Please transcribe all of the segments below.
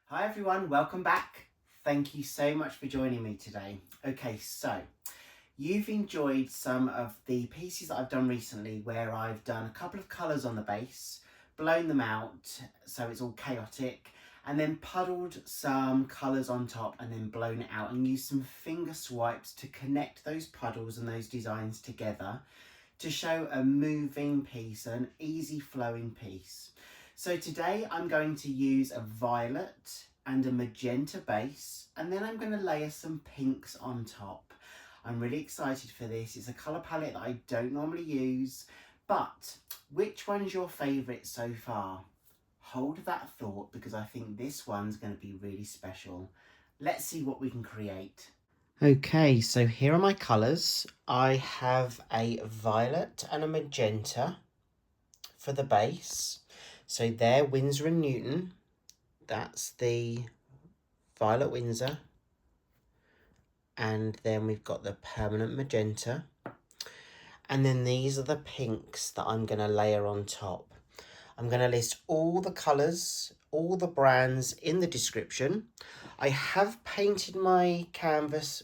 Hi everyone, welcome back. Thank you so much for joining me today. Okay, so you've enjoyed some of the pieces that I've done recently where I've done a couple of colours on the base, blown them out so it's all chaotic, and then puddled some colours on top and then blown it out and used some finger swipes to connect those puddles and those designs together to show a moving piece, an easy flowing piece. So today I'm going to use a violet and a magenta base, and then I'm going to layer some pinks on top. I'm really excited for this. It's a colour palette that I don't normally use, but which one's your favourite so far? Hold that thought because I think this one's going to be really special. Let's see what we can create. Okay, so here are my colours. I have a violet and a magenta for the base. So there, Winsor & Newton, that's the violet Winsor. And then we've got the permanent magenta. And then these are the pinks that I'm going to layer on top. I'm going to list all the colours, all the brands in the description. I have painted my canvas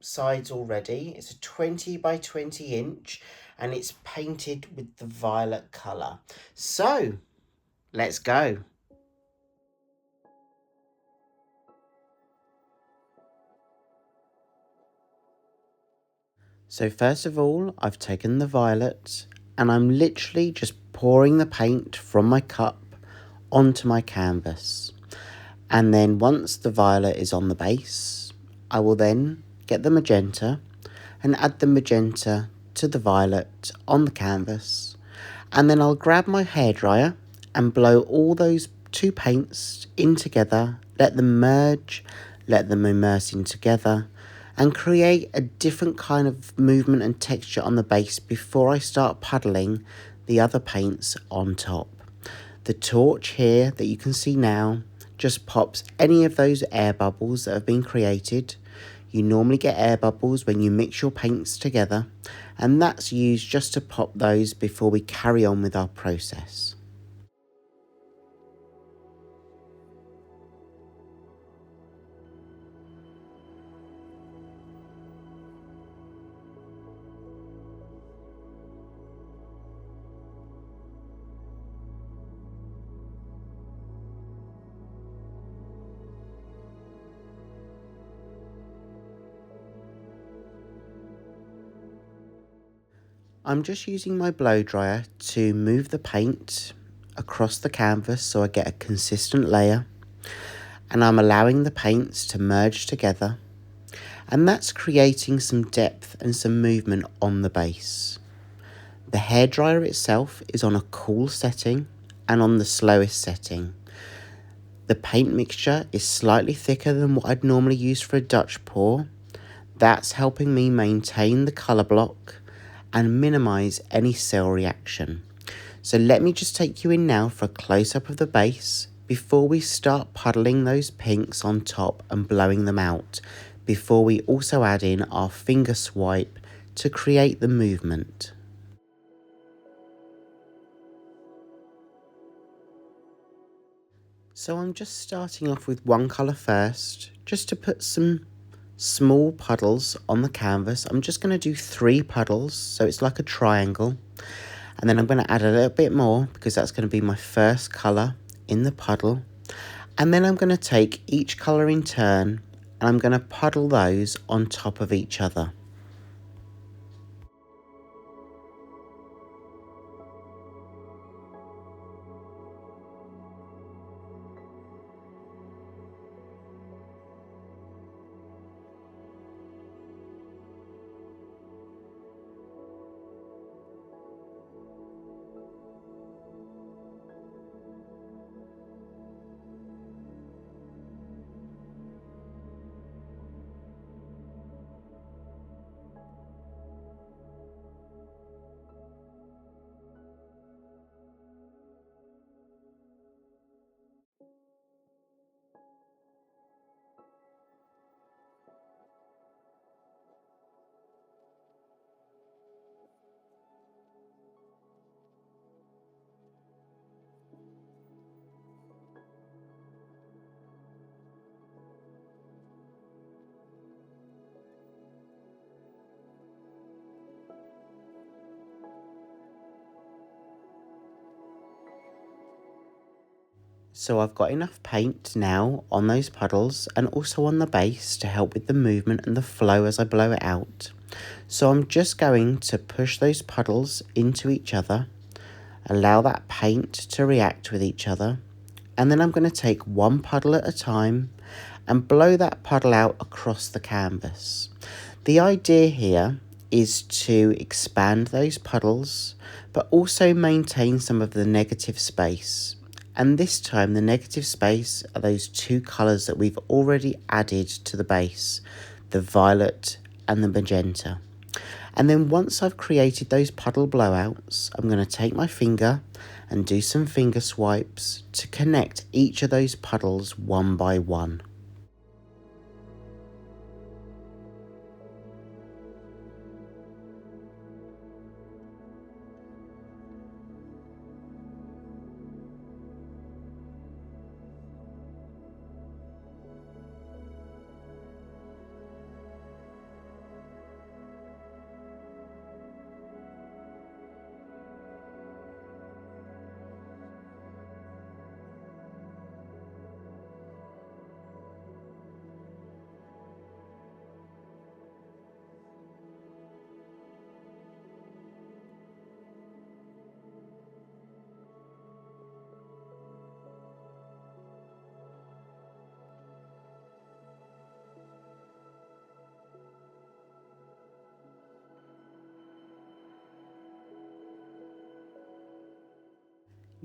sides already. It's a 20 by 20 inch and it's painted with the violet colour. So let's go. So first of all, I've taken the violet and I'm literally just pouring the paint from my cup onto my canvas. And then once the violet is on the base, I will then get the magenta and add the magenta to the violet on the canvas. And then I'll grab my hairdryer and blow all those two paints in together, let them merge, let them immerse in together, and create a different kind of movement and texture on the base before I start puddling the other paints on top. The torch here that you can see now just pops any of those air bubbles that have been created. You normally get air bubbles when you mix your paints together, and that's used just to pop those before we carry on with our process. I'm just using my blow dryer to move the paint across the canvas so I get a consistent layer, and I'm allowing the paints to merge together, and that's creating some depth and some movement on the base. The hairdryer itself is on a cool setting and on the slowest setting. The paint mixture is slightly thicker than what I'd normally use for a Dutch pour. That's helping me maintain the colour block and minimise any cell reaction. So let me just take you in now for a close-up of the base before we start puddling those pinks on top and blowing them out, before we also add in our finger swipe to create the movement. So I'm just starting off with one colour first, just to put some small puddles on the canvas. I'm just going to do 3 puddles, so it's like a triangle. And then I'm going to add a little bit more because that's going to be my first colour in the puddle. And then I'm going to take each colour in turn and I'm going to puddle those on top of each other. So I've got enough paint now on those puddles and also on the base to help with the movement and the flow as I blow it out. So I'm just going to push those puddles into each other, allow that paint to react with each other, and then I'm going to take one puddle at a time and blow that puddle out across the canvas. The idea here is to expand those puddles, but also maintain some of the negative space. And this time the negative space are those two colours that we've already added to the base, the violet and the magenta. And then once I've created those puddle blowouts, I'm going to take my finger and do some finger swipes to connect each of those puddles one by one.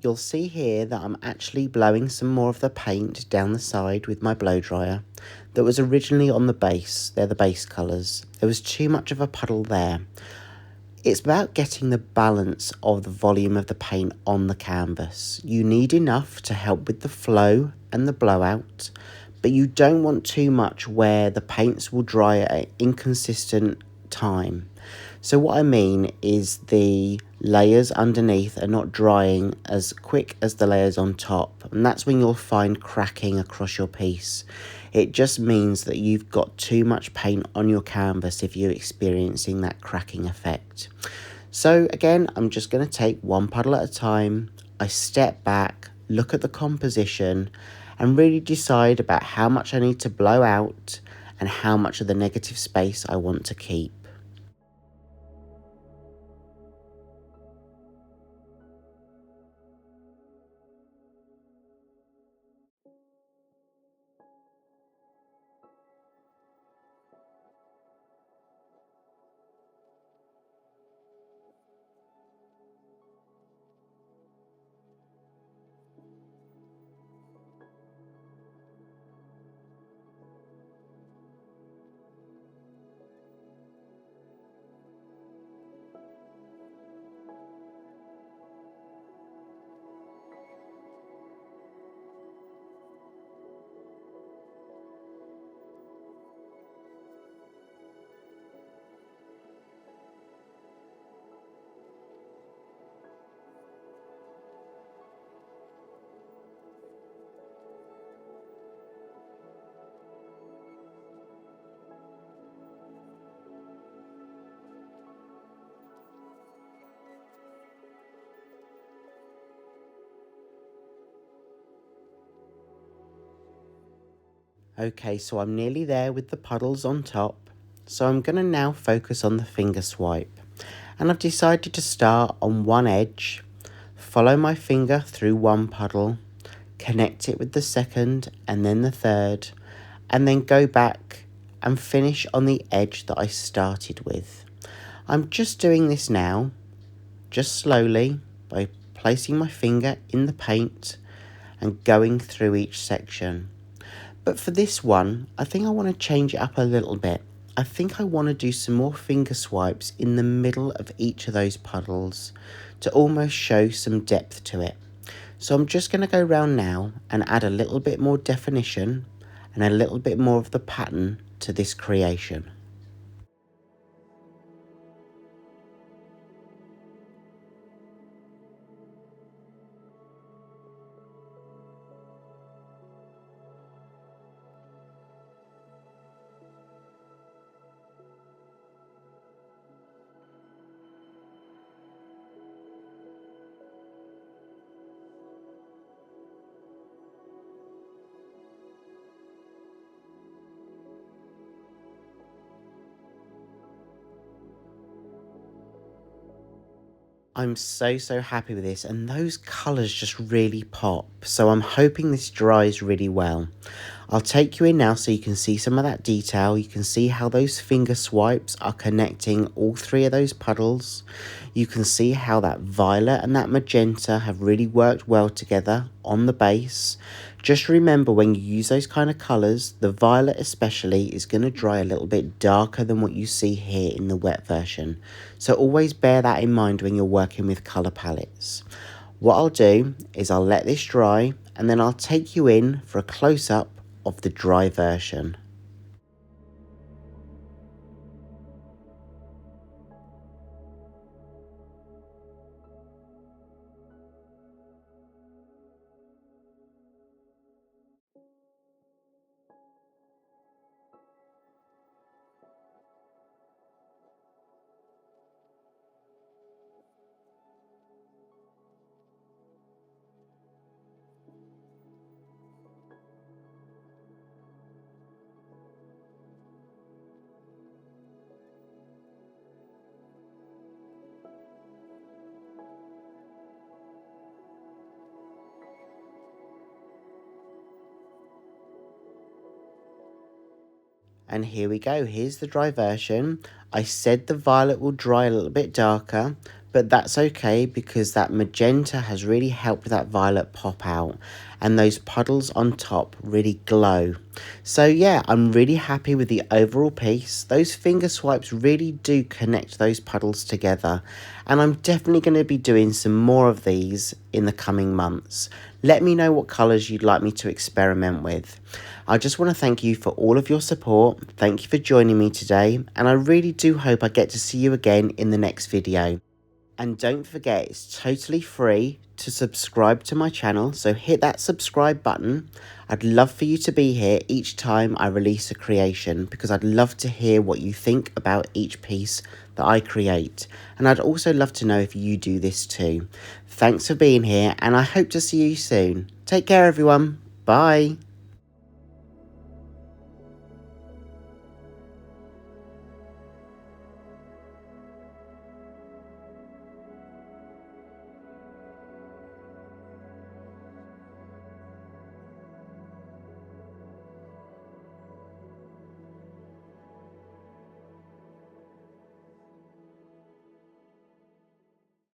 You'll see here that I'm actually blowing some more of the paint down the side with my blow dryer that was originally on the base. They're the base colours. There was too much of a puddle there. It's about getting the balance of the volume of the paint on the canvas. You need enough to help with the flow and the blowout, but you don't want too much where the paints will dry at an inconsistent time. So what I mean is the layers underneath are not drying as quick as the layers on top, and that's when you'll find cracking across your piece. It just means that you've got too much paint on your canvas if you're experiencing that cracking effect. So again, I'm just going to take one puddle at a time. I step back, look at the composition, and really decide about how much I need to blow out and how much of the negative space I want to keep. Okay, so I'm nearly there with the puddles on top. So I'm going to now focus on the finger swipe. And I've decided to start on one edge, follow my finger through one puddle, connect it with the second and then the third, and then go back and finish on the edge that I started with. I'm just doing this now, just slowly, by placing my finger in the paint and going through each section. But for this one, I think I want to change it up a little bit. I think I want to do some more finger swipes in the middle of each of those puddles to almost show some depth to it. So I'm just going to go around now and add a little bit more definition and a little bit more of the pattern to this creation. I'm so happy with this, and those colours just really pop. So I'm hoping this dries really well. I'll take you in now so you can see some of that detail. You can see how those finger swipes are connecting all three of those puddles. You can see how that violet and that magenta have really worked well together on the base. Just remember, when you use those kind of colours, the violet especially is going to dry a little bit darker than what you see here in the wet version. So always bear that in mind when you're working with colour palettes. What I'll do is I'll let this dry, and then I'll take you in for a close-up of the dry version. And here we go, here's the dry version. I said the violet will dry a little bit darker, but that's okay because that magenta has really helped that violet pop out, and those puddles on top really glow. So yeah, I'm really happy with the overall piece. Those finger swipes really do connect those puddles together, and I'm definitely going to be doing some more of these in the coming months. Let me know what colours you'd like me to experiment with. I just want to thank you for all of your support. Thank you for joining me today, and I really do hope I get to see you again in the next video. And don't forget, it's totally free to subscribe to my channel, so hit that subscribe button. I'd love for you to be here each time I release a creation, because I'd love to hear what you think about each piece that I create. And I'd also love to know if you do this too. Thanks for being here, and I hope to see you soon. Take care, everyone. Bye.